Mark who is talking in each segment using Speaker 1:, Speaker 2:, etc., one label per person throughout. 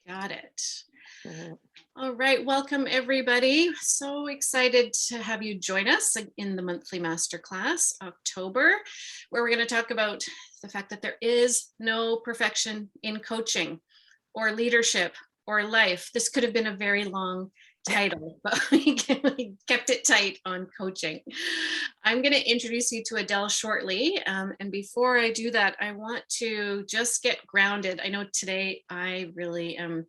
Speaker 1: Got it.
Speaker 2: Mhm.
Speaker 1: All right, welcome everybody. So excited to have you join us in the monthly masterclass, October, where we're going to talk about the fact that there is no perfection in coaching or leadership or life. This could have been a very long title, but we kept it tight on coaching. I'm going to introduce you to Adele shortly. And before I do that, I want to just get grounded. I know today I really am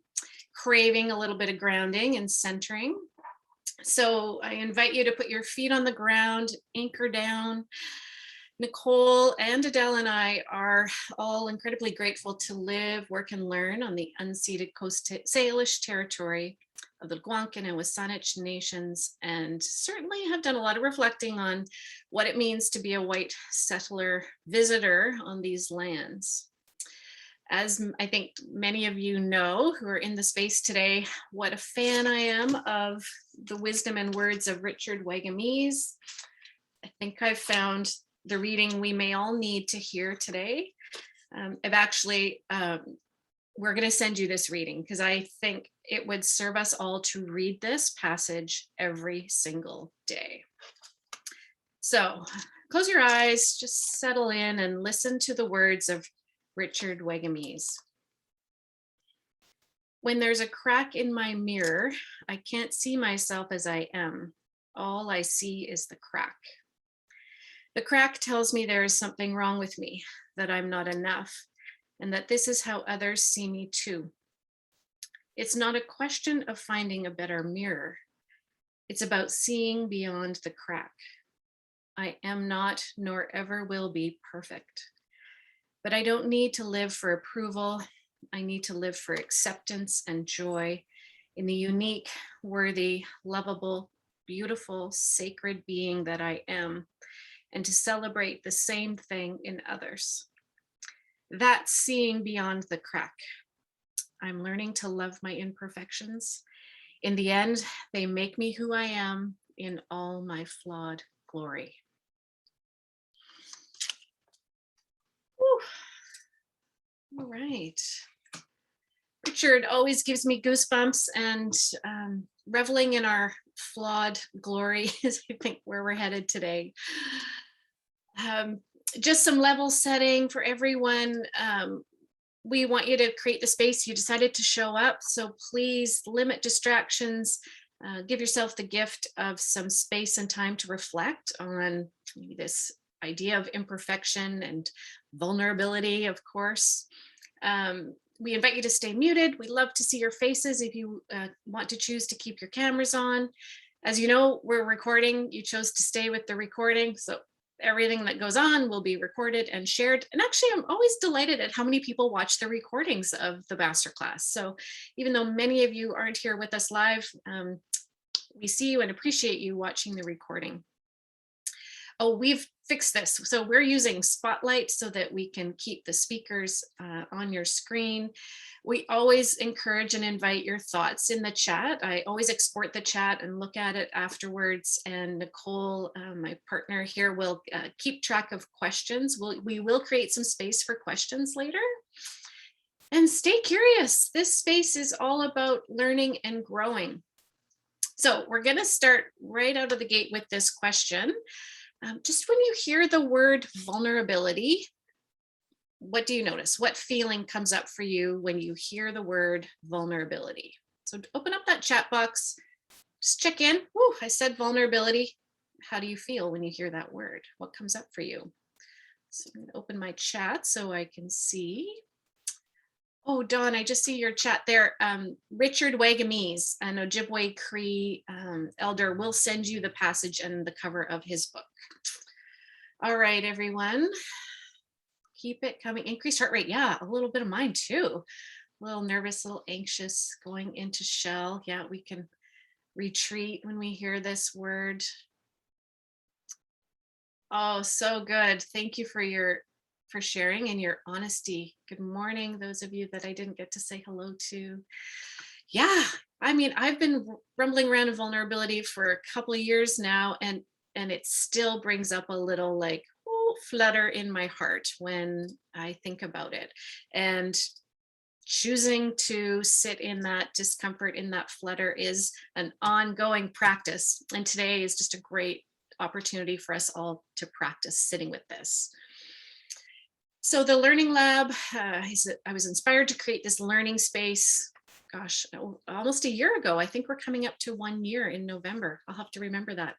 Speaker 1: craving a little bit of grounding and centering. So I invite you to put your feet on the ground, anchor down. Nicole and Adele and I are all incredibly grateful to live, work, and learn on the unceded Coast Salish territory of the Algonquin and Wasanich nations, and certainly have done a lot of reflecting on what it means to be a white settler visitor on these lands. As I think many of you know who are in the space today, what a fan I am of the wisdom and words of Richard Wagamese. I think I've found the reading we may all need to hear today. We're going to send you this reading because I think it would serve us all to read this passage every single day. So close your eyes, just settle in and listen to the words of Richard Wagamese. When there's a crack in my mirror, I can't see myself as I am. All I see is the crack. The crack tells me there is something wrong with me, that I'm not enough, and that this is how others see me too. It's not a question of finding a better mirror. It's about seeing beyond the crack. I am not, nor ever will be, perfect. But I don't need to live for approval. I need to live for acceptance and joy in the unique, worthy, lovable, beautiful, sacred being that I am, and to celebrate the same thing in others. That's seeing beyond the crack. I'm learning to love my imperfections. In the end, they make me who I am in all my flawed glory. Whew. All right. Richard always gives me goosebumps, and reveling in our flawed glory is, I think, where we're headed today. Just some level setting for everyone. We want you to create the space. You decided to show up, so please limit distractions. Give yourself the gift of some space and time to reflect on this idea of imperfection and vulnerability, of course. We invite you to stay muted. We love to see your faces if you want to choose to keep your cameras on. As you know, we're recording. You chose to stay with the recording, so everything that goes on will be recorded and shared. And actually, I'm always delighted at how many people watch the recordings of the masterclass. So even though many of you aren't here with us live, we see you and appreciate you watching the recording. Oh, we've fixed this. So we're using Spotlight so that we can keep the speakers on your screen. We always encourage and invite your thoughts in the chat. I always export the chat and look at it afterwards. And Nicole, my partner here, will keep track of questions. We will create some space for questions later. And stay curious. This space is all about learning and growing. So we're going to start right out of the gate with this question. Just when you hear the word vulnerability, what do you notice? What feeling comes up for you when you hear the word vulnerability? So open up that chat box, just check in. Woo, I said vulnerability. How do you feel when you hear that word? What comes up for you? So I'm going to open my chat so I can see. Oh, Dawn, I just see your chat there. Richard Wagamese, an Ojibwe Cree elder, will send you the passage and the cover of his book. All right, everyone. Keep it coming. Increased heart rate. Yeah, a little bit of mine too. A little nervous, a little anxious, going into shell. Yeah, we can retreat when we hear this word. Oh, so good. Thank you for sharing and your honesty. Good morning, those of you that I didn't get to say hello to. Yeah, I mean, I've been rumbling around in vulnerability for a couple of years now, and it still brings up a little like flutter in my heart when I think about it. And choosing to sit in that discomfort, in that flutter, is an ongoing practice. And today is just a great opportunity for us all to practice sitting with this. So the Learning Lab, I was inspired to create this learning space, gosh, almost a year ago. I think we're coming up to 1 year in November. I'll have to remember that.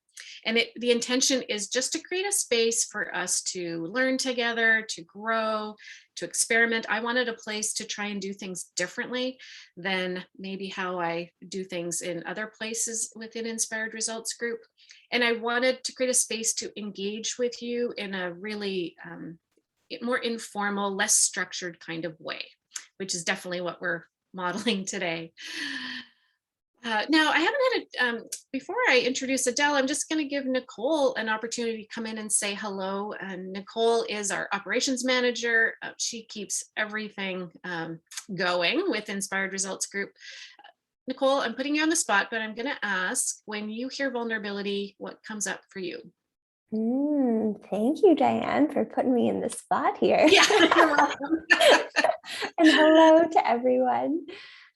Speaker 1: And the intention is just to create a space for us to learn together, to grow, to experiment. I wanted a place to try and do things differently than maybe how I do things in other places within Inspired Results Group. And I wanted to create a space to engage with you in a really more informal, less structured kind of way, which is definitely what we're modeling today. Now, I haven't had before I introduce Adele, I'm just going to give Nicole an opportunity to come in and say hello. And Nicole is our operations manager. She keeps everything going with Inspired Results Group. Nicole, I'm putting you on the spot, but I'm going to ask, when you hear vulnerability, what comes up for you?
Speaker 2: Thank you, Diane, for putting me in the spot here.
Speaker 1: Yeah, you're welcome.
Speaker 2: And hello to everyone.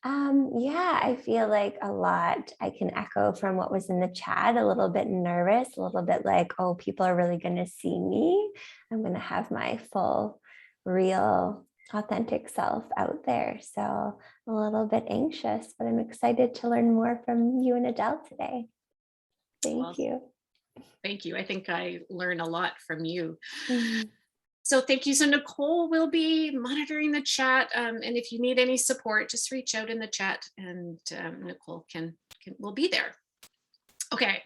Speaker 2: Yeah, I feel like a lot I can echo from what was in the chat, a little bit nervous, a little bit like, oh, people are really going to see me. I'm going to have my full, real, authentic self out there. So a little bit anxious, but I'm excited to learn more from you and Adele today. Thank you.
Speaker 1: Thank you. I think I learn a lot from you.
Speaker 2: Mm-hmm.
Speaker 1: So thank you. So Nicole will be monitoring the chat. And if you need any support, just reach out in the chat and Nicole will be there. Okay.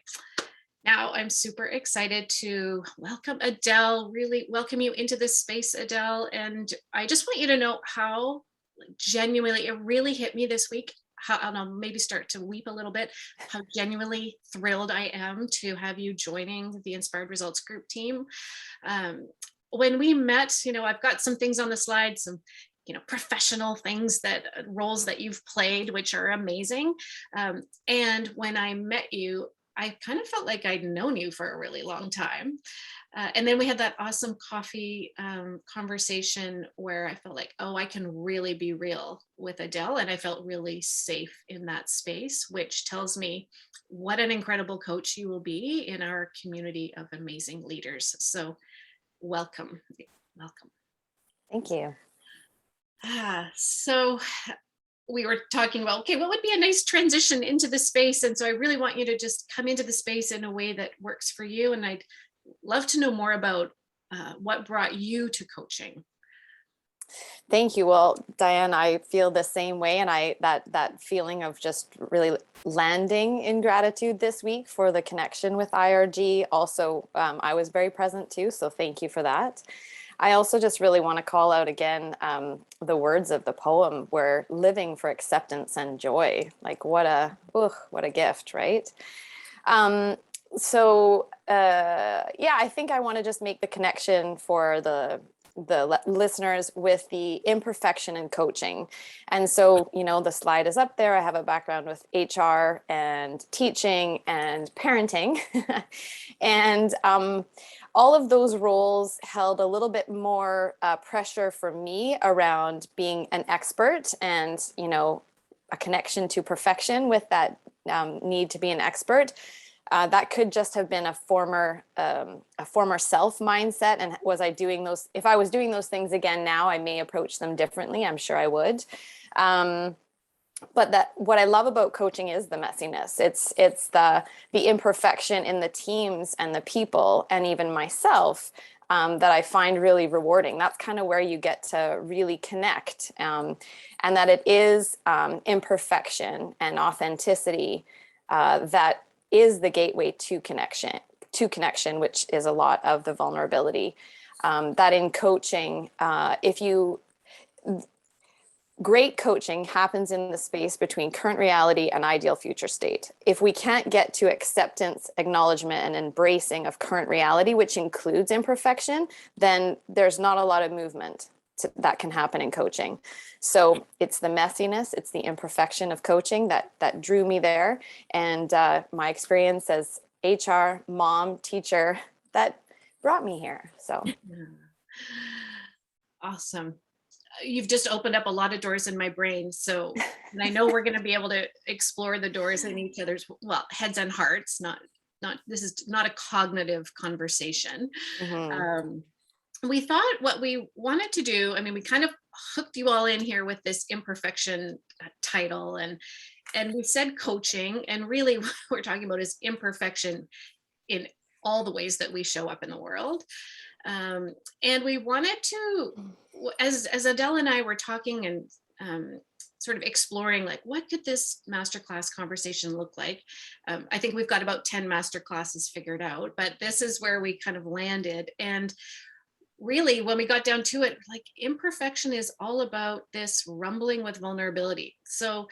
Speaker 1: Now I'm super excited to welcome Adele, really welcome you into this space, Adele. And I just want you to know how genuinely, it really hit me this week, and I'll maybe start to weep a little bit, how genuinely thrilled I am to have you joining the Inspired Results Group team. When we met, I've got some things on the slide, some professional things, roles that you've played, which are amazing. And when I met you, I kind of felt like I'd known you for a really long time. And then we had that awesome coffee conversation where I felt like, oh, I can really be real with Adele. And I felt really safe in that space, which tells me what an incredible coach you will be in our community of amazing leaders. So welcome.
Speaker 3: Thank you.
Speaker 1: So we were talking about, okay, what would be a nice transition into the space? And so I really want you to just come into the space in a way that works for you. And I'd love to know more about what brought you to coaching.
Speaker 3: Thank you. Well, Diane, I feel the same way. And that feeling of just really landing in gratitude this week for the connection with IRG. Also, I was very present too. So thank you for that. I also just really want to call out again the words of the poem, we're living for acceptance and joy. Like what a gift, right? So I think I want to just make the connection for the listeners with the imperfection in coaching. And so, the slide is up there. I have a background with HR and teaching and parenting. And all of those roles held a little bit more pressure for me around being an expert and, a connection to perfection with that need to be an expert. That could just have been a former self mindset. And if I was doing those things again now, I may approach them differently. I'm sure I would. But what I love about coaching is the messiness. It's the imperfection in the teams and the people and even myself that I find really rewarding. That's kind of where you get to really connect, and that it is imperfection and authenticity that is the gateway to connection, which is a lot of the vulnerability. That in coaching, great coaching happens in the space between current reality and ideal future state. If we can't get to acceptance, acknowledgement, and embracing of current reality, which includes imperfection, then there's not a lot of movement that can happen in coaching. So it's the messiness, it's the imperfection of coaching that drew me there. And my experience as HR, mom, teacher, that brought me here. So
Speaker 1: Awesome. you've just opened up a lot of doors in my brain. So, and I know we're going to be able to explore the doors in each other's, well, heads and hearts, this is not a cognitive conversation.
Speaker 3: Mhm.
Speaker 1: We thought what we wanted to do, I mean, we kind of hooked you all in here with this imperfection title, and we said coaching, and really what we're talking about is imperfection in all the ways that we show up in the world. And we wanted to, as Adele and I were talking and sort of exploring, like, what could this masterclass conversation look like? I think we've got about 10 masterclasses figured out, but this is where we kind of landed. And really, when we got down to it, like, imperfection is all about this rumbling with vulnerability. So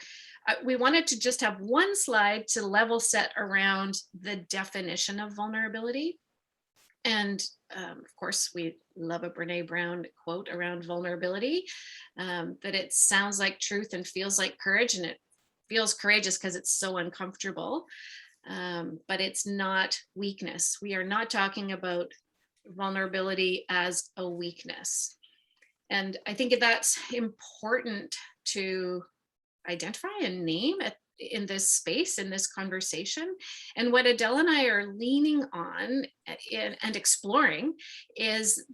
Speaker 1: we wanted to just have one slide to level set around the definition of vulnerability. And of course, we love a Brene Brown quote around vulnerability, that it sounds like truth and feels like courage, and it feels courageous because it's so uncomfortable. But it's not weakness. We are not talking about vulnerability as a weakness. And I think that's important to identify and name in this space, in this conversation. And what Adele and I are leaning on and exploring is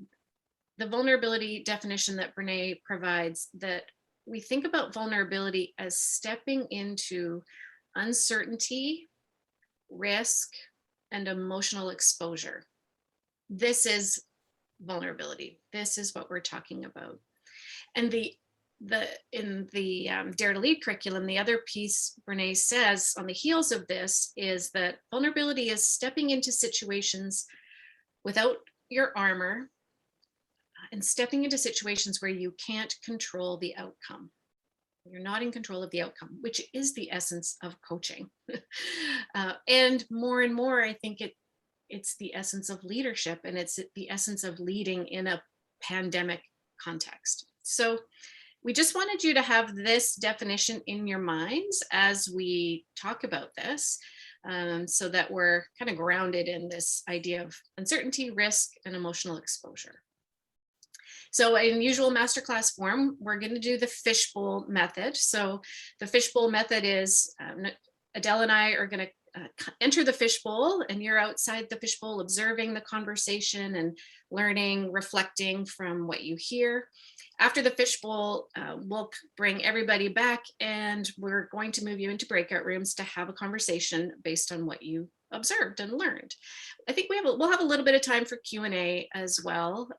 Speaker 1: the vulnerability definition that Brene provides, that we think about vulnerability as stepping into uncertainty, risk, and emotional exposure. This is vulnerability. This is what we're talking about. And in the Dare to Lead curriculum, the other piece Brene says on the heels of this is that vulnerability is stepping into situations without your armor, and stepping into situations where you can't control the outcome. You're not in control of the outcome, which is the essence of coaching. And more, I think it's the essence of leadership, and it's the essence of leading in a pandemic context. So we just wanted you to have this definition in your minds as we talk about this, so that we're kind of grounded in this idea of uncertainty, risk, and emotional exposure. So in usual masterclass form, we're going to do the fishbowl method. So the fishbowl method is Adele and I are going to enter the fishbowl, and you're outside the fishbowl observing the conversation and learning, reflecting from what you hear. After the fishbowl, we'll bring everybody back, and we're going to move you into breakout rooms to have a conversation based on what you observed and learned. I think we'll have a little bit of time for Q&A as well.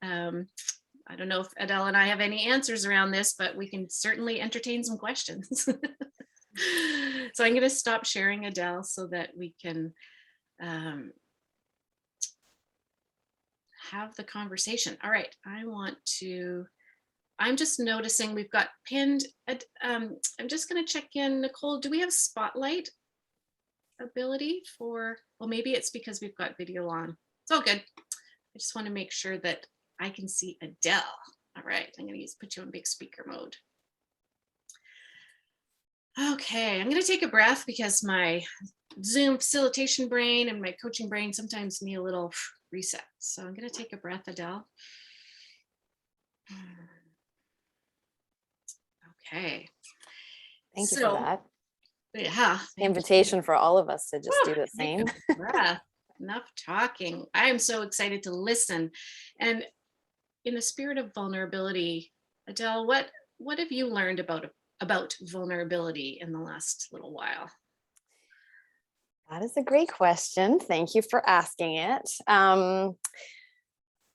Speaker 1: I don't know if Adele and I have any answers around this, but we can certainly entertain some questions. So I'm going to stop sharing, Adele, so that we can have the conversation. All right, I'm just noticing we've got pinned, I'm just going to check in. Nicole, do we have spotlight ability for, well, maybe it's because we've got video on. It's all good. I just want to make sure that I can see Adele. All right, I'm going to put you on big speaker mode. Okay, I'm going to take a breath because my Zoom facilitation brain and my coaching brain sometimes need a little reset. So I'm going to take a breath, Adele. Okay.
Speaker 3: Thank you for that.
Speaker 1: Yeah.
Speaker 3: Invitation for all of us to just do the same.
Speaker 1: Breath. Enough talking. I am so excited to listen. And in the spirit of vulnerability, Adele, what have you learned about vulnerability in the last little while?
Speaker 3: That is a great question. Thank you for asking it.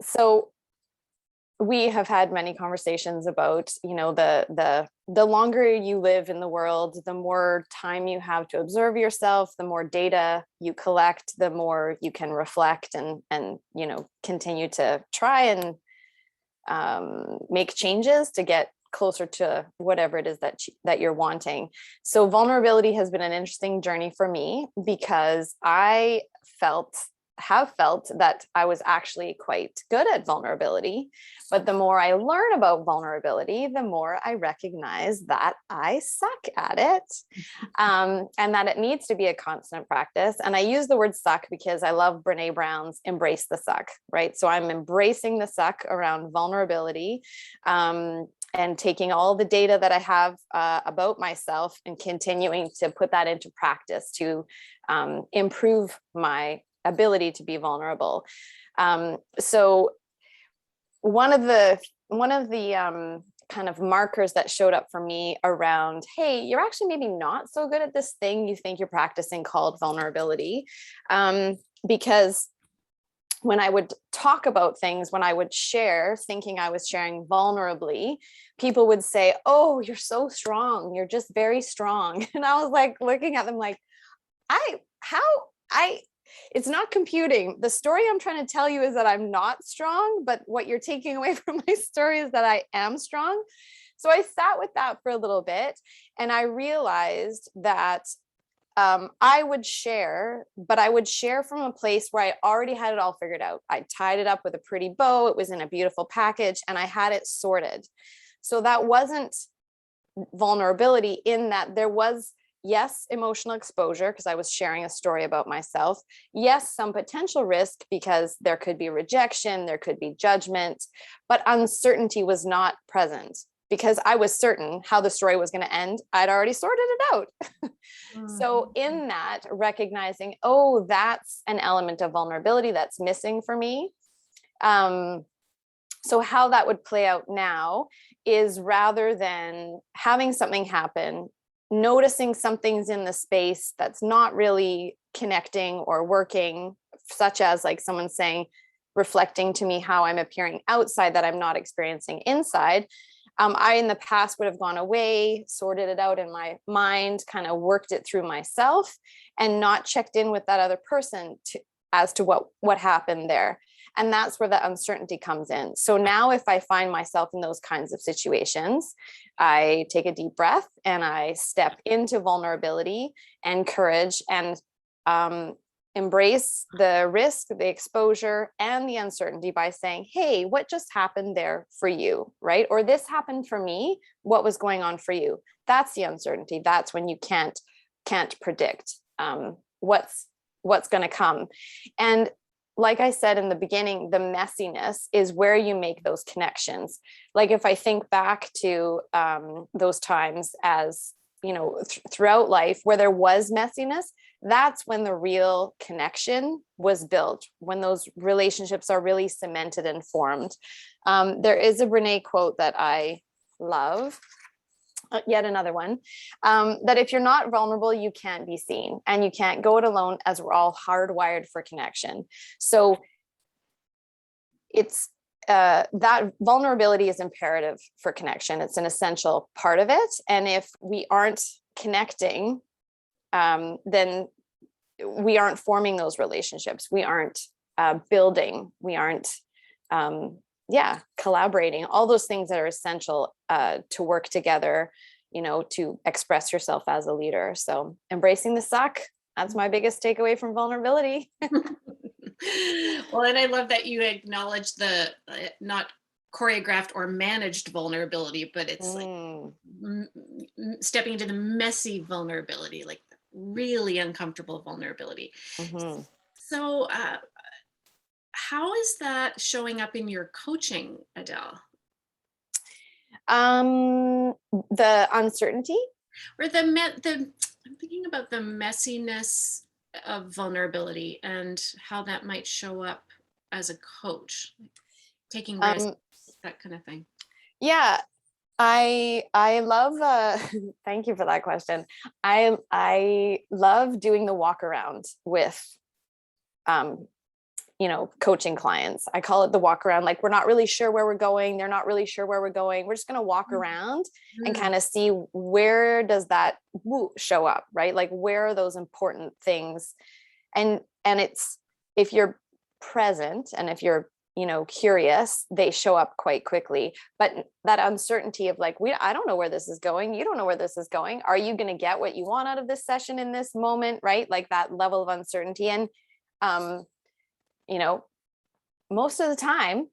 Speaker 3: So we have had many conversations about, the longer you live in the world, the more time you have to observe yourself, the more data you collect, the more you can reflect and continue to try and make changes to get closer to whatever it is that you're wanting. So vulnerability has been an interesting journey for me, because I have felt that I was actually quite good at vulnerability. But the more I learn about vulnerability, the more I recognize that I suck at it, and that it needs to be a constant practice. And I use the word suck because I love Brene Brown's embrace the suck, right? So I'm embracing the suck around vulnerability. and taking all the data that I have about myself and continuing to put that into practice to improve my ability to be vulnerable. So one of the kind of markers that showed up for me around, hey, you're actually maybe not so good at this thing you think you're practicing called vulnerability, because when I would talk about things, when I would share, thinking I was sharing vulnerably, people would say, oh, you're so strong. You're just very strong. And I was like, looking at them like, it's not computing. The story I'm trying to tell you is that I'm not strong, but what you're taking away from my story is that I am strong. So I sat with that for a little bit, and I realized that I would share, but I would share from a place where I already had it all figured out. I tied it up with a pretty bow. It was in a beautiful package, and I had it sorted. So that wasn't vulnerability, in that there was, yes, emotional exposure because I was sharing a story about myself. Yes, some potential risk because there could be rejection, there could be judgment, but uncertainty was not present because I was certain how the story was going to end. I'd already sorted it out. So in that, recognizing, oh, that's an element of vulnerability that's missing for me. So how that would play out now is, rather than having something happen, noticing something's in the space that's not really connecting or working, such as like someone saying, reflecting to me how I'm appearing outside that I'm not experiencing inside. I, in the past, would have gone away, sorted it out in my mind, kind of worked it through myself, and not checked in with that other person as to what happened there. And that's where the uncertainty comes in. So now if I find myself in those kinds of situations, I take a deep breath and I step into vulnerability and courage, and embrace the risk, the exposure, and the uncertainty by saying, hey, what just happened there for you, right? Or this happened for me. What was going on for you? That's the uncertainty. That's when you can't predict what's going to come. And like I said in the beginning, the messiness is where you make those connections. Like if I think back to those times, as you know, throughout life where there was messiness, that's when the real connection was built, when those relationships are really cemented and formed. There is a Brene quote that I love, yet another one, that if you're not vulnerable, you can't be seen, and you can't go it alone, as we're all hardwired for connection. So it's that vulnerability is imperative for connection. It's an essential part of it. And if we aren't connecting, then we aren't forming those relationships. We aren't building. We aren't, collaborating. All those things that are essential to work together, you know, to express yourself as a leader. So embracing the suck. That's my biggest takeaway from vulnerability.
Speaker 1: Well, and I love that you acknowledge the not choreographed or managed vulnerability, but it's like stepping into the messy vulnerability, like really uncomfortable vulnerability.
Speaker 3: Mm-hmm.
Speaker 1: So how is that showing up in your coaching, Adele?
Speaker 3: The uncertainty,
Speaker 1: or I'm thinking about the messiness of vulnerability and how that might show up as a coach, taking risks, that kind of thing.
Speaker 3: Yeah, I love thank you for that question. I love doing the walk around with coaching clients. I call it the walk around. Like, we're not really sure where we're going. They're not really sure where we're going. We're just going to walk around and kind of see, where does that show up, right? Like, where are those important things? And it's, if you're present and if you're, curious, they show up quite quickly. But that uncertainty of like, I don't know where this is going. You don't know where this is going. Are you going to get what you want out of this session in this moment? Right? Like that level of uncertainty. And, most of the time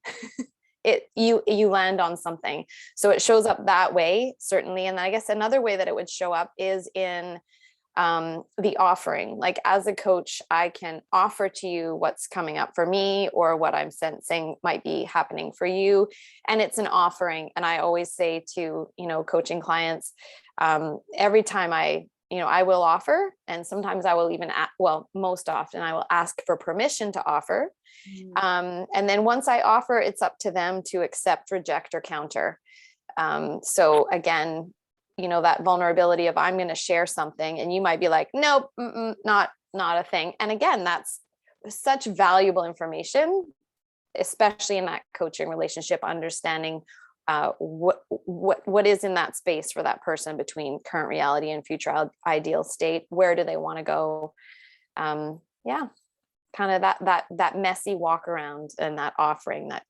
Speaker 3: you land on something. So it shows up that way, certainly. And I guess another way that it would show up is in the offering. Like as a coach, I can offer to you what's coming up for me or what I'm sensing might be happening for you. And it's an offering. And I always say to, coaching clients, every time I will offer, and sometimes I will even, most often I will ask for permission to offer. And then once I offer, it's up to them to accept, reject, or counter. So again, that vulnerability of I'm going to share something and you might be like, nope, not a thing. And again, that's such valuable information, especially in that coaching relationship, understanding what is in that space for that person between current reality and future ideal state. Where do they want to go? Yeah, kind of that messy walk around and that offering that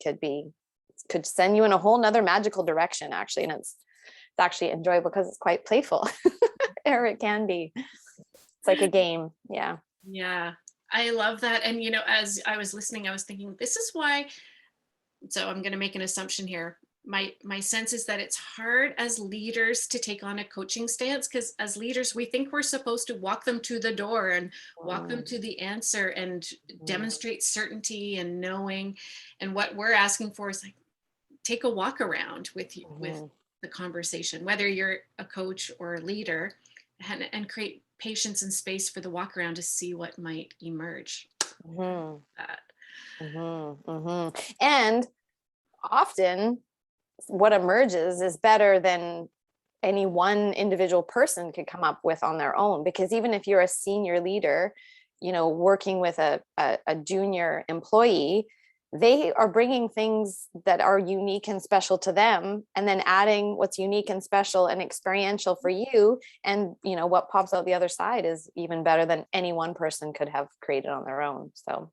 Speaker 3: could send you in a whole nother magical direction, actually. And it's actually enjoyable because it's quite playful. Or it can be. It's like a game. Yeah.
Speaker 1: Yeah. I love that. And, as I was listening, I was thinking, this is why, so I'm going to make an assumption here. My sense is that it's hard as leaders to take on a coaching stance, because as leaders, we think we're supposed to walk them to the door and walk them to the answer and demonstrate certainty and knowing. And what we're asking for is like, take a walk around with you, with the conversation, whether you're a coach or a leader, and create patience and space for the walk around to see what might emerge.
Speaker 3: And often what emerges is better than any one individual person could come up with on their own, because even if you're a senior leader, working with a junior employee, they are bringing things that are unique and special to them, and then adding what's unique and special and experiential for you. And, what pops out the other side is even better than any one person could have created on their own. So,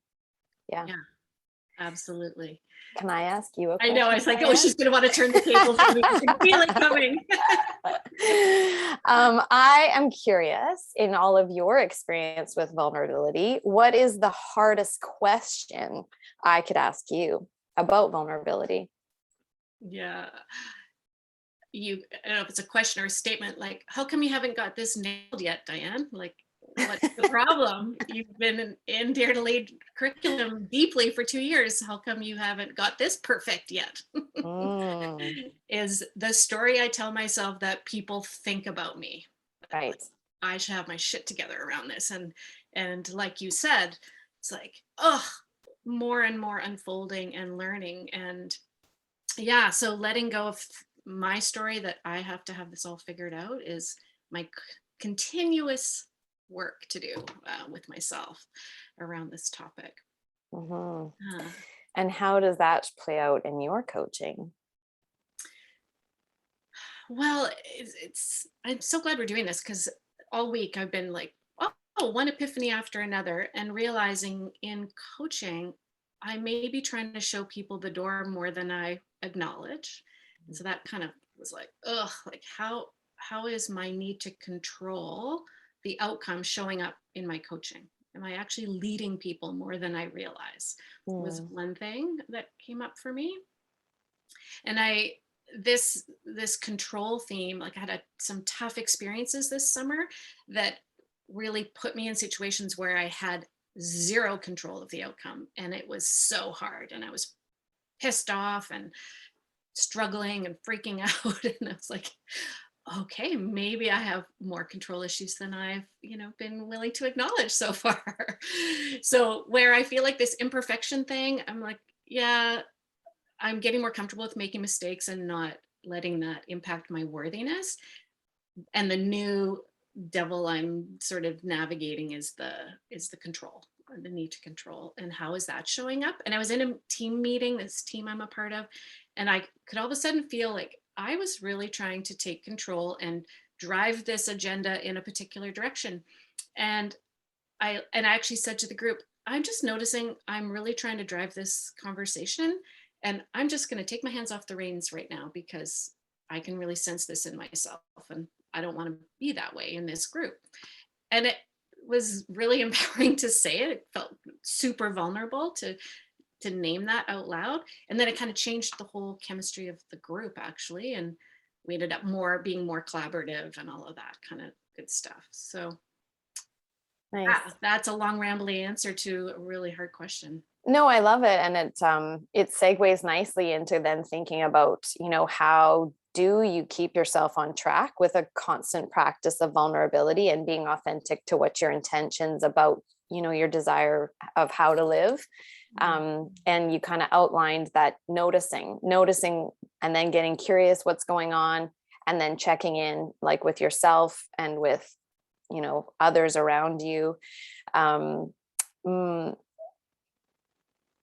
Speaker 3: yeah.
Speaker 1: Absolutely.
Speaker 3: Can I ask you a question?
Speaker 1: I know. I was like, she's going to want to turn the tables. I can feel it coming.
Speaker 3: I am curious, in all of your experience with vulnerability, what is the hardest question I could ask you about vulnerability?
Speaker 1: Yeah. I don't know if it's a question or a statement, like, how come you haven't got this nailed yet, Diane? Like, what's the problem? You've been in Dare to Lead curriculum deeply for 2 years. How come you haven't got this perfect yet? Is the story I tell myself that people think about me.
Speaker 3: Right.
Speaker 1: Like, I should have my shit together around this. And like you said, it's like, more and more unfolding and learning. And yeah, so letting go of my story that I have to have this all figured out is my continuous work to do with myself around this topic.
Speaker 3: And how does that play out in your coaching?
Speaker 1: Well, I'm so glad we're doing this, because all week I've been like, one epiphany after another, and realizing in coaching, I may be trying to show people the door more than I acknowledge. And so that kind of was like, like how is my need to control the outcome showing up in my coaching? Am I actually leading people more than I realize? Was one thing that came up for me. And this control theme, like I had some tough experiences this summer that really put me in situations where I had zero control of the outcome. And it was so hard. And I was pissed off and struggling and freaking out. And I was like, okay, maybe I have more control issues than I've, been willing to acknowledge so far. So where I feel like this imperfection thing, I'm like, yeah, I'm getting more comfortable with making mistakes and not letting that impact my worthiness. And the new devil I'm sort of navigating is the control, or the need to control. And how is that showing up? And I was in a team meeting, this team I'm a part of, and I could all of a sudden feel like I was really trying to take control and drive this agenda in a particular direction. And I actually said to the group, I'm just noticing I'm really trying to drive this conversation, and I'm just going to take my hands off the reins right now, because I can really sense this in myself, and I don't want to be that way in this group. And it was really empowering to say it. It felt super vulnerable to name that out loud. And then it kind of changed the whole chemistry of the group, actually. And we ended up being more collaborative and all of that kind of good stuff. So
Speaker 3: Nice.
Speaker 1: That's a long rambly answer to a really hard question.
Speaker 3: No, I love it. And it segues nicely into then thinking about, how do you keep yourself on track with a constant practice of vulnerability and being authentic to what your intentions about, your desire of how to live. And you kind of outlined that noticing, and then getting curious what's going on, and then checking in like with yourself and with, others around you.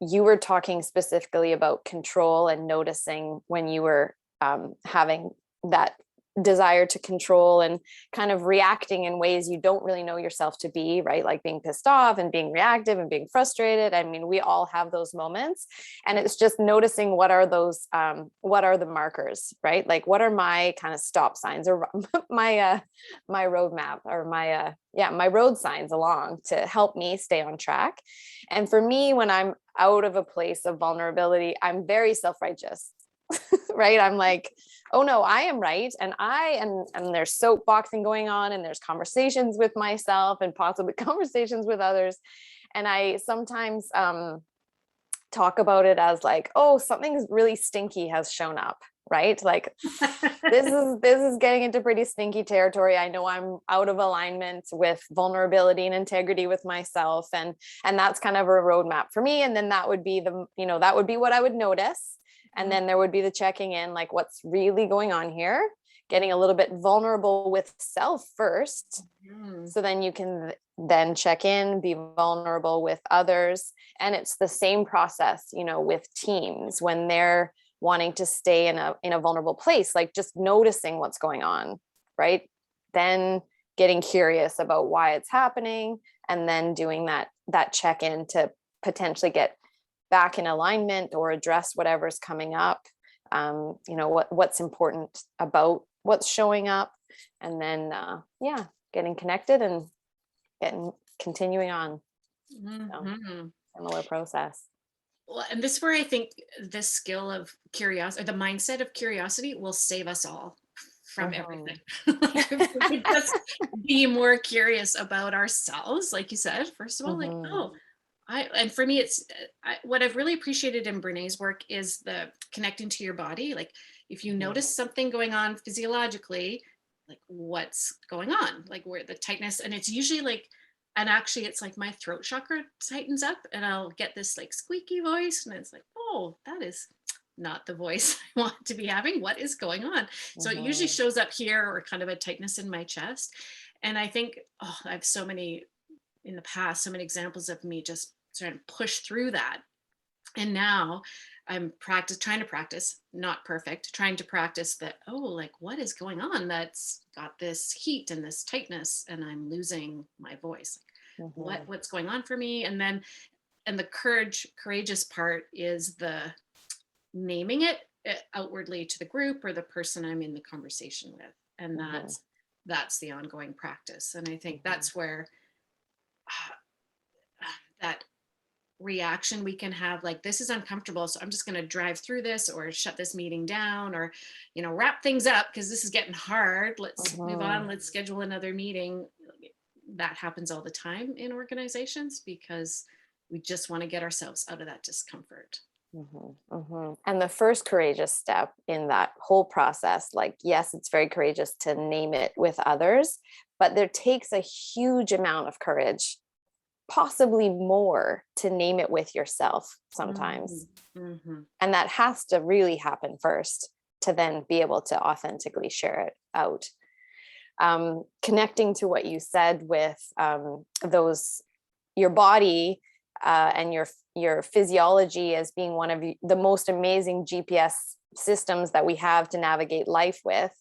Speaker 3: You were talking specifically about control and noticing when you were having that desire to control and kind of reacting in ways you don't really know yourself to be, right? Like being pissed off and being reactive and being frustrated. I mean, we all have those moments, and it's just noticing what are those, what are the markers, right? Like what are my kind of stop signs or my roadmap or my road signs along to help me stay on track. And for me, when I'm out of a place of vulnerability, I'm very self-righteous, right? I'm like, oh no, I am right. And there's soapboxing going on, and there's conversations with myself and possibly conversations with others. And I sometimes talk about it as like, oh, something really stinky has shown up, right? Like this is getting into pretty stinky territory. I know I'm out of alignment with vulnerability and integrity with myself. And that's kind of a roadmap for me. And then that would be that would be what I would notice. And then there would be the checking in, like what's really going on here, getting a little bit vulnerable with self first. So then you can then check in, be vulnerable with others. And it's the same process, with teams when they're wanting to stay in a vulnerable place, like just noticing what's going on, right? Then getting curious about why it's happening, and then doing that check-in to potentially get back in alignment or address whatever's coming up, what's important about what's showing up, and then getting connected and continuing on. So, similar process.
Speaker 1: Well, and this is where I think this skill of curiosity, or the mindset of curiosity, will save us all from everything. Like, if we could just be more curious about ourselves, like you said, first of all, like, oh, and for me, it's what I've really appreciated in Brené's work is the connecting to your body. Like if you notice something going on physiologically, like what's going on, like where the tightness, and it's usually like, and actually it's like my throat chakra tightens up and I'll get this like squeaky voice, and it's like, oh, that is not the voice I want to be having. What is going on? So it usually shows up here, or kind of a tightness in my chest. And I think, I have so many in the past, so many examples of me just trying to push through that. And now I'm trying to practice, not perfect, trying to practice that, like what is going on that's got this heat and this tightness, and I'm losing my voice. Like, what's going on for me? And then, and the courageous part is the naming it outwardly to the group or the person I'm in the conversation with. And that's the ongoing practice. And I think that's where that reaction we can have, like, this is uncomfortable, so I'm just going to drive through this, or shut this meeting down, or wrap things up because this is getting hard, let's move on, let's schedule another meeting. That happens all the time in organizations because we just want to get ourselves out of that discomfort.
Speaker 3: And the first courageous step in that whole process, like, yes, it's very courageous to name it with others, but there takes a huge amount of courage, possibly more, to name it with yourself sometimes. And that has to really happen first to then be able to authentically share it out. Connecting to what you said with your body and your physiology as being one of the most amazing GPS systems that we have to navigate life with.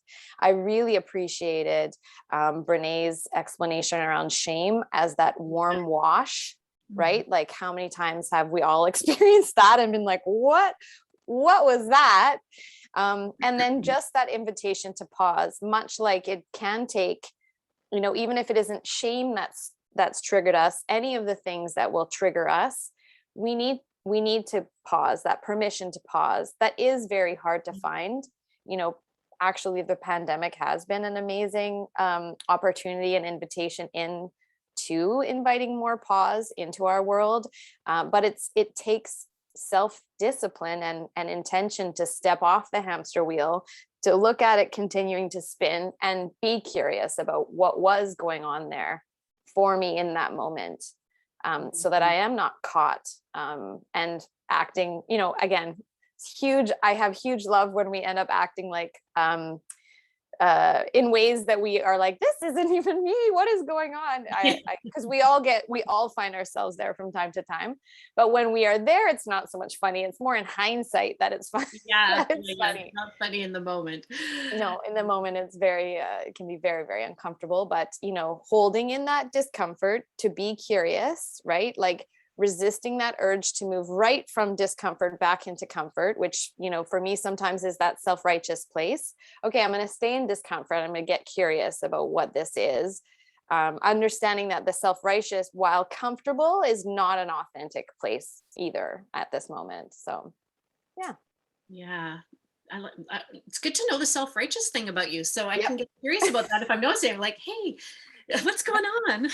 Speaker 3: I really appreciated Brené's explanation around shame as that warm wash, right? Like, how many times have we all experienced that and been like, what was that? And then just that invitation to pause, much like it can take, even if it isn't shame that's triggered us, any of the things that will trigger us, we need to pause, that permission to pause. That is very hard to find. Actually, the pandemic has been an amazing opportunity and invitation in to inviting more pause into our world. But it takes self-discipline and intention to step off the hamster wheel, to look at it continuing to spin and be curious about what was going on there for me in that moment, so that I am not caught and acting, again, it's huge. I have huge love when we end up acting like in ways that we are like, this isn't even me, what is going on? Because we all find ourselves there from time to time, but when we are there, it's not so much funny. It's more in hindsight that it's funny.
Speaker 1: Yeah,
Speaker 3: It's funny.
Speaker 1: it's not funny in the moment.
Speaker 3: No, in the moment, it's very it can be very, very uncomfortable, but holding in that discomfort to be curious, right? Like resisting that urge to move right from discomfort back into comfort, which, for me sometimes is that self-righteous place. Okay, I'm going to stay in discomfort. I'm going to get curious about what this is. Understanding that the self-righteous, while comfortable, is not an authentic place either at this moment. So, yeah.
Speaker 1: Yeah. It's good to know the self-righteous thing about you. So I
Speaker 3: Yep.
Speaker 1: can get curious about that if I'm noticing. I'm like, hey, what's going on?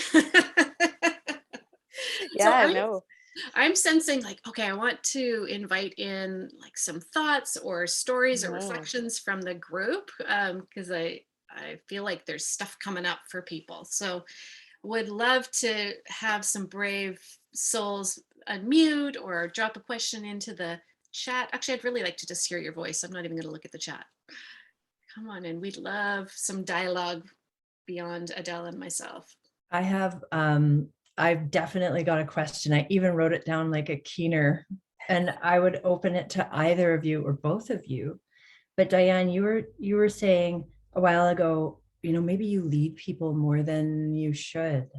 Speaker 3: Yeah, I know.
Speaker 1: I'm sensing like, okay, I want to invite in like some thoughts or stories or reflections from the group, because I feel like there's stuff coming up for people. So would love to have some brave souls unmute or drop a question into the chat. Actually, I'd really like to just hear your voice. I'm not even going to look at the chat. Come on in. We'd love some dialogue beyond Adele and myself.
Speaker 4: I've definitely got a question. I even wrote it down like a keener, and I would open it to either of you or both of you. But Diane, you were saying a while ago, maybe you lead people more than you should.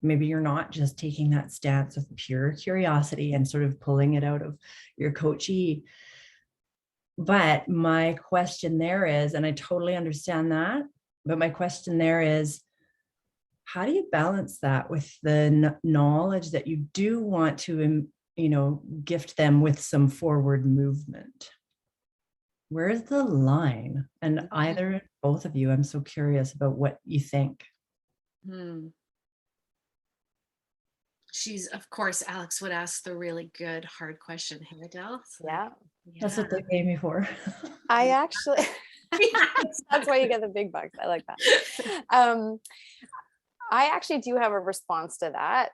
Speaker 4: Maybe you're not just taking that stance of pure curiosity and sort of pulling it out of your coachee. But my question there is, and I totally understand that, but my question there is, how do you balance that with the knowledge that you do want to, gift them with some forward movement? Where's the line? And either, both of you, I'm so curious about what you think.
Speaker 1: She's, of course, Alex would ask the really good, hard question. Hey, Adele. So,
Speaker 3: Yeah.
Speaker 4: That's what they pay me for.
Speaker 3: I actually, that's why you get the big bucks. I like that. I actually do have a response to that,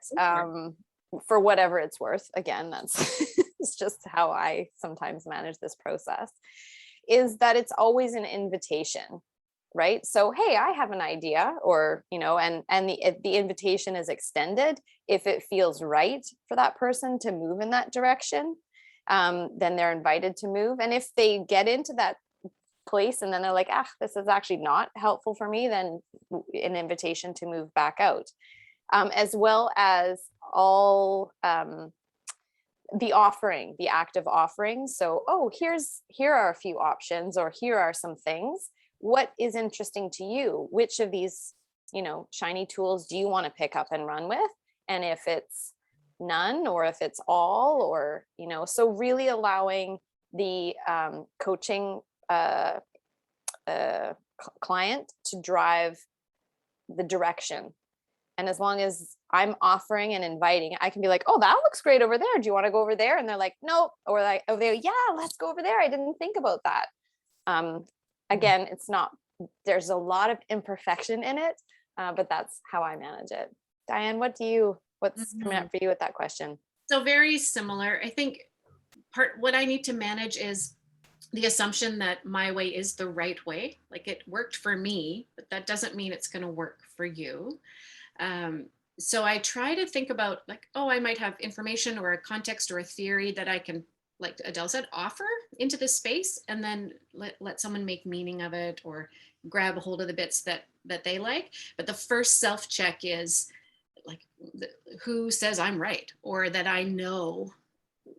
Speaker 3: for whatever it's worth. Again, that's it's just how I sometimes manage this process, is that it's always an invitation, right? So, hey, I have an idea, or, and the invitation is extended. If it feels right for that person to move in that direction, then they're invited to move. And if they get into that place and then they're like, this is actually not helpful for me, then an invitation to move back out, as well as all the offering, the act of offering. So, here are a few options, or here are some things. What is interesting to you? Which of these, shiny tools do you want to pick up and run with? And if it's none, or if it's all, or, so really allowing the coaching client to drive the direction. And as long as I'm offering and inviting, I can be like, oh, that looks great over there. Do you want to go over there? And they're like, nope. Or like over there, yeah, let's go over there. I didn't think about that. Again, there's a lot of imperfection in it, but that's how I manage it. Diane, what's coming up for you with that question?
Speaker 1: So very similar. I think what I need to manage is the assumption that my way is the right way. Like, it worked for me, but that doesn't mean it's going to work for you. So I try to think about like, I might have information or a context or a theory that I can, like Adele said, offer into this space, and then let someone make meaning of it or grab a hold of the bits that they like. But the first self-check is like, who says I'm right, or that I know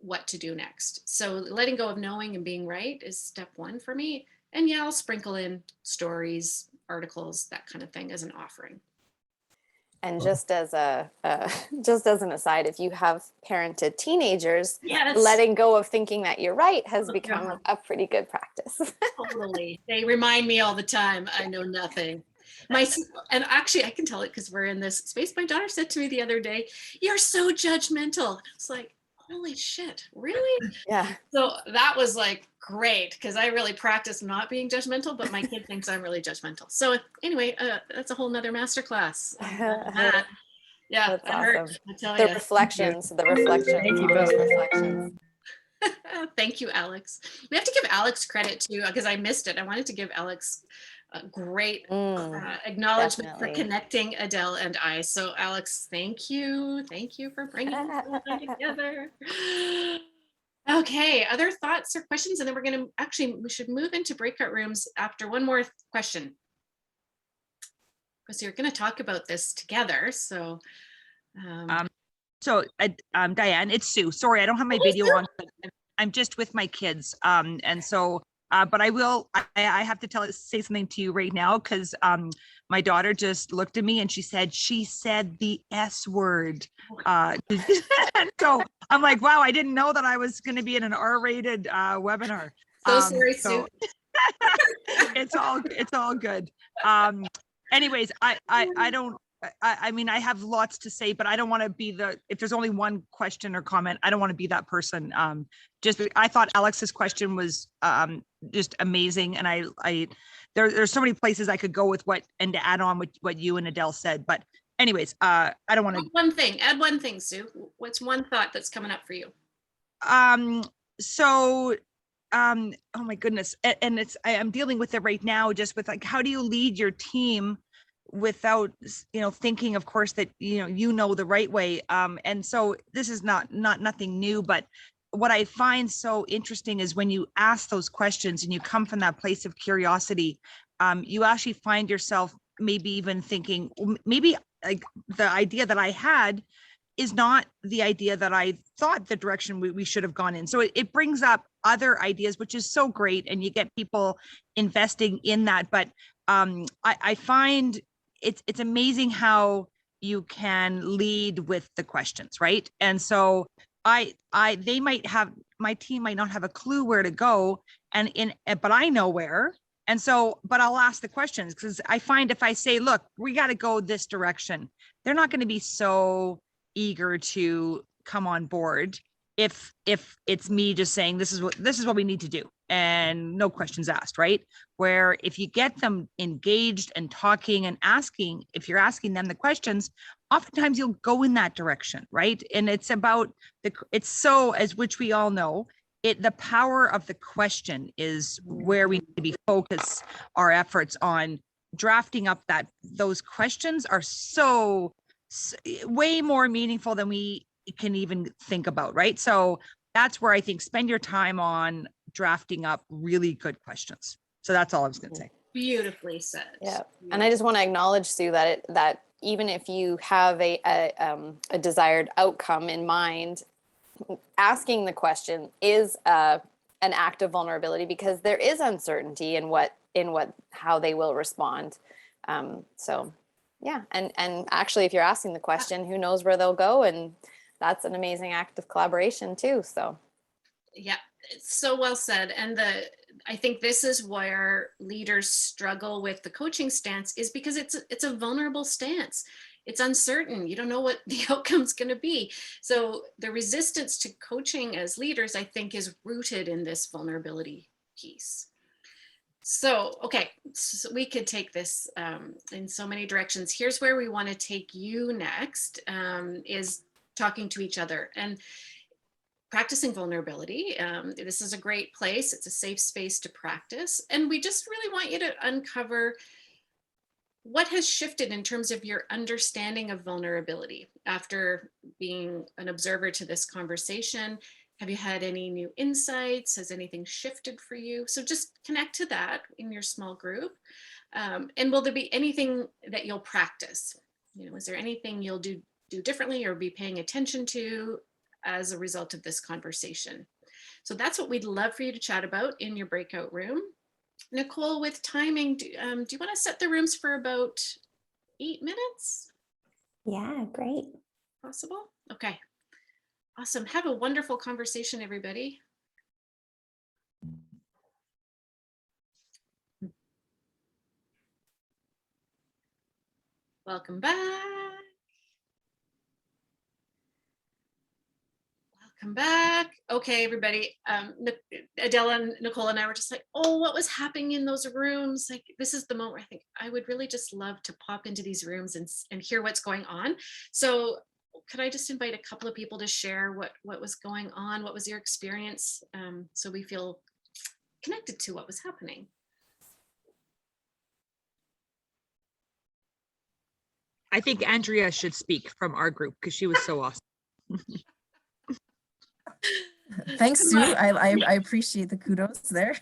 Speaker 1: what to do next. So letting go of knowing and being right is step one for me. And yeah, I'll sprinkle in stories, articles, that kind of thing as an offering.
Speaker 3: And just as an aside, if you have parented teenagers,
Speaker 1: yes,
Speaker 3: letting go of thinking that you're right has become a pretty good practice.
Speaker 1: Totally. They remind me all the time, I know nothing. And actually I can tell it because we're in this space. My daughter said to me the other day, "You're so judgmental." It's like, holy shit, really?
Speaker 3: Yeah.
Speaker 1: So that was like great because I really practice not being judgmental, but my kid thinks I'm really judgmental. So anyway, that's a whole nother masterclass. Yeah,
Speaker 3: That's
Speaker 1: that hurt,
Speaker 3: awesome.
Speaker 1: I tell
Speaker 3: The
Speaker 1: you.
Speaker 3: reflections, the reflections,
Speaker 4: Thank you
Speaker 3: honest
Speaker 4: both.
Speaker 3: reflections.
Speaker 1: Thank you, Alex. We have to give Alex credit too, because I missed it. I wanted to give Alex a great acknowledgement for
Speaker 3: Definitely.
Speaker 1: connecting Adele and I. So Alex, thank you. Thank you for bringing us together. Okay, other thoughts or questions? And then we should move into breakout rooms after one more question. Because you're going to talk about this together. So
Speaker 5: Diane, it's Sue. Sorry, I don't have my video on, but I'm just with my kids. And so, but I have to say something to you right now because my daughter just looked at me and she said the S word. So I'm like, wow, I didn't know that I was going to be in an R-rated webinar.
Speaker 1: so sorry, Sue.
Speaker 5: It's all good. Anyways, I mean, I have lots to say, but I don't want to be if there's only one question or comment, I don't want to be that person. I thought Alex's question was just amazing. And there's so many places I could go with and to add on what you and Adele said. But anyways, I don't want to.
Speaker 1: Add one thing, Sue. What's one thought that's coming up for you?
Speaker 5: Oh my goodness. And I'm dealing with it right now, just with like, how do you lead your team without, thinking, of course, that, the right way. And so this is nothing new, but what I find so interesting is when you ask those questions and you come from that place of curiosity, you actually find yourself maybe even thinking, maybe like the idea that I had is not the idea that I thought the direction we should have gone in. So it brings up other ideas, which is so great. And you get people investing in that. But I find it's amazing how you can lead with the questions, right? And so my team might not have a clue where to go, but I know where. And so, but I'll ask the questions because I find if I say, look, we got to go this direction, they're not going to be so eager to come on board if it's me just saying this is what we need to do and no questions asked, right? Where if you get them engaged and talking and asking, if you're asking them the questions, oftentimes you'll go in that direction, right? And it's about as which we all know, the power of the question is where we need to be focused our efforts on. Drafting up those questions are so way more meaningful than we can even think about, right? So that's where I think spend your time on drafting up really good questions. So that's all I was going to say.
Speaker 1: Beautifully said.
Speaker 3: Yeah, and I just want to acknowledge, Sue, that even if you have a desired outcome in mind, asking the question is an act of vulnerability because there is uncertainty in how they will respond. So yeah, and actually, if you're asking the question, who knows where they'll go, and that's an amazing act of collaboration too. So
Speaker 1: yeah, it's so well said. And I think this is where leaders struggle with the coaching stance, is because it's a vulnerable stance. It's uncertain. You don't know what the outcome's going to be. So the resistance to coaching as leaders, I think, is rooted in this vulnerability piece. So, okay, so we could take this in so many directions. Here's where we want to take you next, is talking to each other and practicing vulnerability. This is a great place. It's a safe space to practice. And we just really want you to uncover what has shifted in terms of your understanding of vulnerability after being an observer to this conversation. Have you had any new insights? Has anything shifted for you? So just connect to that in your small group. And will there be anything that you'll practice? Is there anything you'll do differently or be paying attention to as a result of this conversation? So that's what we'd love for you to chat about in your breakout room. Nicole, with timing, do you want to set the rooms for about 8 minutes?
Speaker 2: Yeah, great.
Speaker 1: Possible? Okay. Awesome. Have a wonderful conversation, everybody. Welcome back. Welcome back. Okay, everybody. Adela and Nicole and I were just like, oh, what was happening in those rooms? Like, this is the moment where I think I would really just love to pop into these rooms and hear what's going on. So could I just invite a couple of people to share what was going on? What was your experience? So we feel connected to what was happening.
Speaker 5: I think Andrea should speak from our group because she was so awesome.
Speaker 6: Thanks, Sue. I appreciate the kudos there.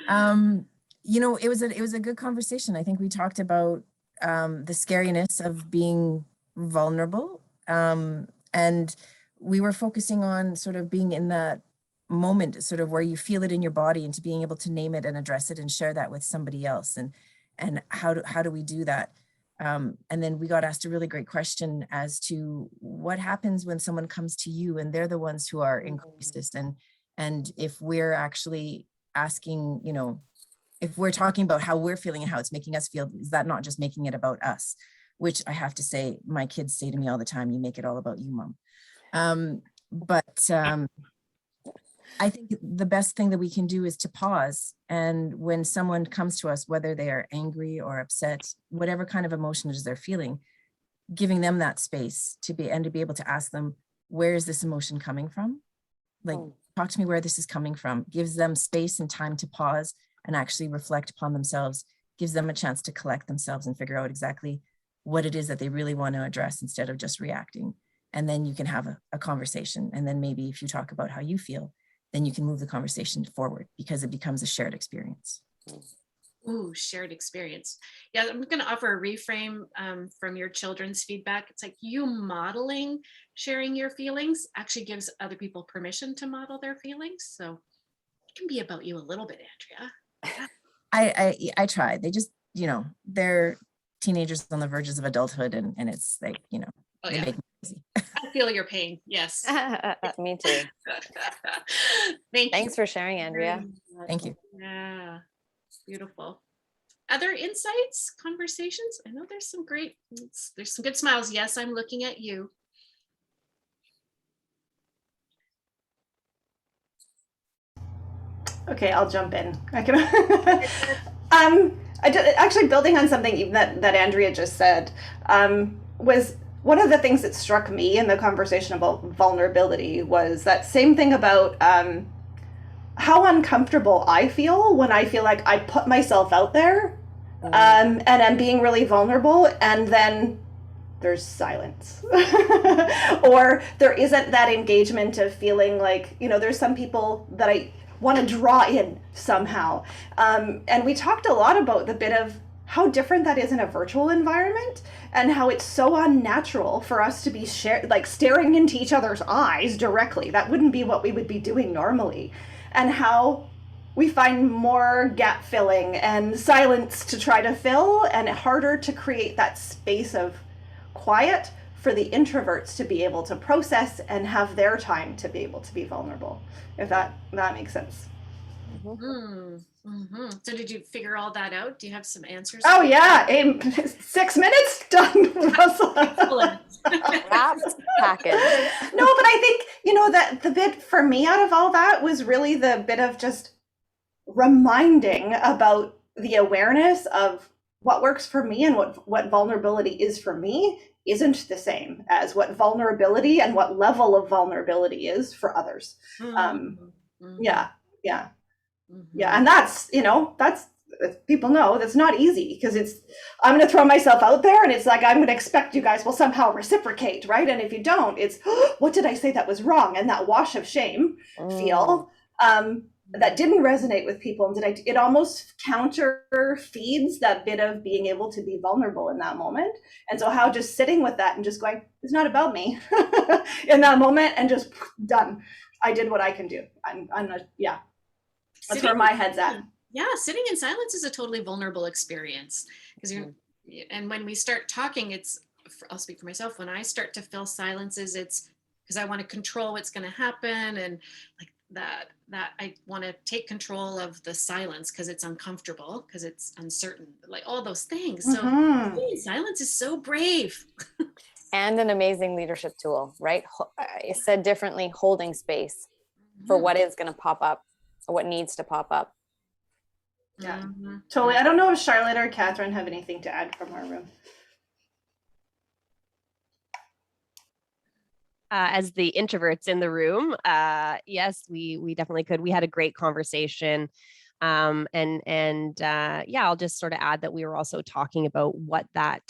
Speaker 6: You know, it was a good conversation. I think we talked about the scariness of being vulnerable, and we were focusing on sort of being in that moment, sort of where you feel it in your body, and to being able to name it and address it and share that with somebody else, and how do we do that? And then we got asked a really great question as to what happens when someone comes to you and they're the ones who are in crisis, and if we're actually asking, you know, if we're talking about how we're feeling and how it's making us feel, is that not just making it about us? Which I have to say, my kids say to me all the time, you make it all about you, Mom. But I think the best thing that we can do is to pause. And when someone comes to us, whether they are angry or upset, whatever kind of emotion it is they're feeling, giving them that space to be able to ask them, where is this emotion coming from? Like, talk to me where this is coming from. Gives them space and time to pause and actually reflect upon themselves, gives them a chance to collect themselves and figure out exactly what it is that they really want to address instead of just reacting. And then you can have a conversation. And then maybe if you talk about how you feel, then you can move the conversation forward because it becomes a shared experience.
Speaker 1: Ooh, shared experience. Yeah, I'm going to offer a reframe from your children's feedback. It's like you modeling sharing your feelings actually gives other people permission to model their feelings. So it can be about you a little bit, Andrea.
Speaker 6: I try. They just, you know, they're teenagers on the verges of adulthood, and it's like, you know,
Speaker 1: Oh,
Speaker 6: they
Speaker 1: yeah.
Speaker 6: make me crazy.
Speaker 1: I feel your pain. Yes.
Speaker 3: Me too. Thanks for sharing, Andrea.
Speaker 6: Thank you.
Speaker 1: Yeah, beautiful. Other insights, conversations? I know there's some good smiles. Yes, I'm looking at you.
Speaker 7: Okay, I'll jump in. I can. Actually building on something that Andrea just said, was one of the things that struck me in the conversation about vulnerability was that same thing about how uncomfortable I feel when I feel like I put myself out there, and I'm being really vulnerable, and then there's silence or there isn't that engagement of feeling like, you know, there's some people that I want to draw in somehow. And we talked a lot about the bit of how different that is in a virtual environment and how it's so unnatural for us to be staring into each other's eyes directly. That wouldn't be what we would be doing normally. And how we find more gap filling and silence to try to fill, and harder to create that space of quiet for the introverts to be able to process and have their time to be able to be vulnerable, if that makes sense.
Speaker 1: So did you figure all that out? Do you have some answers?
Speaker 7: Oh yeah, 6 minutes done.
Speaker 3: Wrapped package.
Speaker 7: No, but I think, you know, that the bit for me out of all that was really the bit of just reminding about the awareness of what works for me and what vulnerability is for me isn't the same as what vulnerability and what level of vulnerability is for others. Yeah. And that's, you know, that's, people know that's not easy, because I'm going to throw myself out there and it's like, I'm going to expect you guys will somehow reciprocate, right? And if you don't, it's, what did I say that was wrong? And that wash of shame feel, that didn't resonate with people. And it almost counter feeds that bit of being able to be vulnerable in that moment. And so how just sitting with that and just going, it's not about me in that moment, and just done. I did what I can do. I'm not, yeah. That's where my head's at.
Speaker 1: Yeah, sitting in silence is a totally vulnerable experience, because and when we start talking, I'll speak for myself. When I start to feel silences, it's because I want to control what's going to happen, and like that I want to take control of the silence because it's uncomfortable, because it's uncertain, like all those things. So being in silence is so brave.
Speaker 3: And an amazing leadership tool, right? I said differently, holding space for what is going to pop up, or what needs to pop up.
Speaker 7: Yeah, totally. I don't know if Charlotte or Catherine have anything to add from our room.
Speaker 8: As the introverts in the room, yes, we definitely could. We had a great conversation. Yeah, I'll just sort of add that we were also talking about what that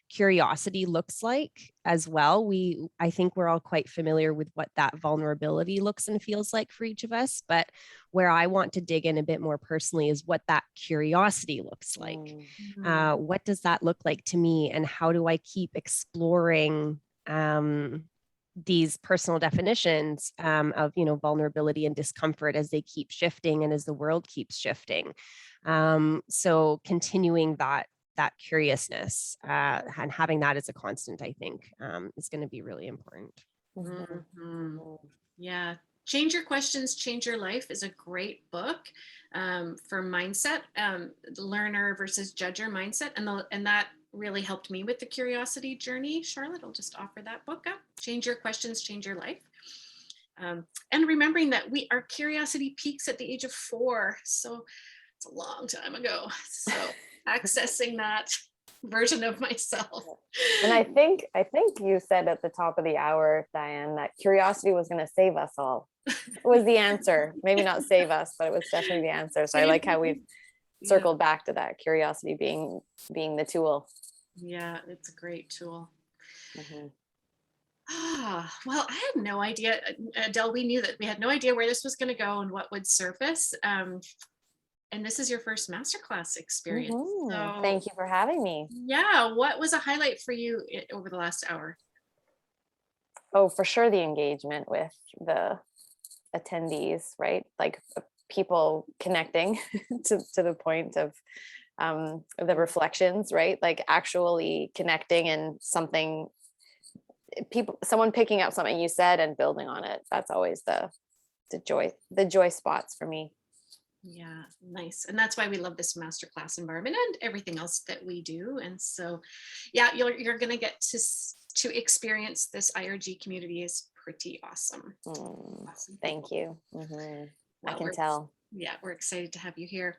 Speaker 8: curiosity looks like as well. I think we're all quite familiar with what that vulnerability looks and feels like for each of us, but where I want to dig in a bit more personally is what that curiosity looks like. What does that look like to me, and how do I keep exploring these personal definitions of, vulnerability and discomfort as they keep shifting and as the world keeps shifting. So continuing that curiousness and having that as a constant, I think, is going to be really important.
Speaker 1: Yeah. Change Your Questions, Change Your Life is a great book for mindset, learner versus judger mindset. And that really helped me with the curiosity journey. Charlotte, I'll just offer that book up. Change Your Questions, Change Your Life. And remembering that our curiosity peaks at the age of 4. So it's a long time ago. So accessing that version of myself.
Speaker 3: And I think you said at the top of the hour, Diane, that curiosity was going to save us all. It was the answer. Maybe not save us, but it was definitely the answer. So I like how we've circled back to that, curiosity being the tool.
Speaker 1: Yeah, it's a great tool. Well, I had no idea, Adele, we knew that we had no idea where this was going to go and what would surface. And this is your first masterclass experience. So,
Speaker 3: thank you for having me.
Speaker 1: Yeah, what was a highlight for you over the last hour?
Speaker 3: Oh, for sure, the engagement with the attendees, right? Like people connecting to the point of the reflections, right? Like actually connecting and someone picking up something you said and building on it. That's always the joy spots for me.
Speaker 1: Yeah, nice. And that's why we love this masterclass environment and everything else that we do. And so, yeah, you're going to get to experience this IRG community is pretty awesome.
Speaker 3: Awesome. Thank you.
Speaker 1: Well,
Speaker 3: I can tell.
Speaker 1: Yeah, we're excited to have you here.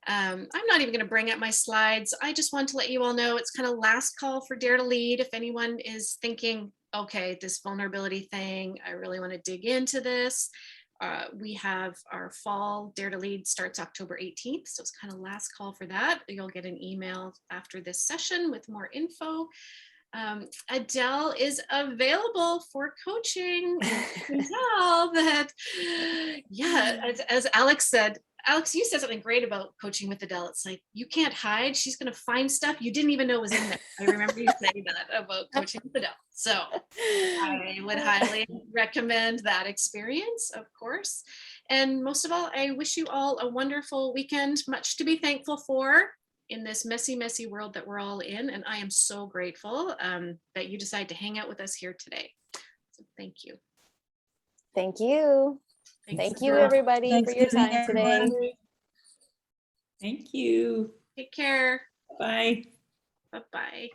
Speaker 1: I'm not even going to bring up my slides. I just want to let you all know it's kind of last call for Dare to Lead. If anyone is thinking, okay, this vulnerability thing, I really want to dig into this. We have our fall Dare to Lead starts October 18th. So it's kind of last call for that. You'll get an email after this session with more info. Adele is available for coaching. You can tell that, yeah, as Alex said, Alex, you said something great about coaching with Adele. It's like, you can't hide. She's going to find stuff you didn't even know was in there. I remember you saying that about coaching with Adele. So I would highly recommend that experience, of course. And most of all, I wish you all a wonderful weekend, much to be thankful for in this messy, messy world that we're all in. And I am so grateful that you decided to hang out with us here today. So thank you.
Speaker 3: Thank you. Thank you, everybody, for your time today.
Speaker 9: Thank you.
Speaker 1: Take care.
Speaker 9: Bye.
Speaker 1: Bye-bye.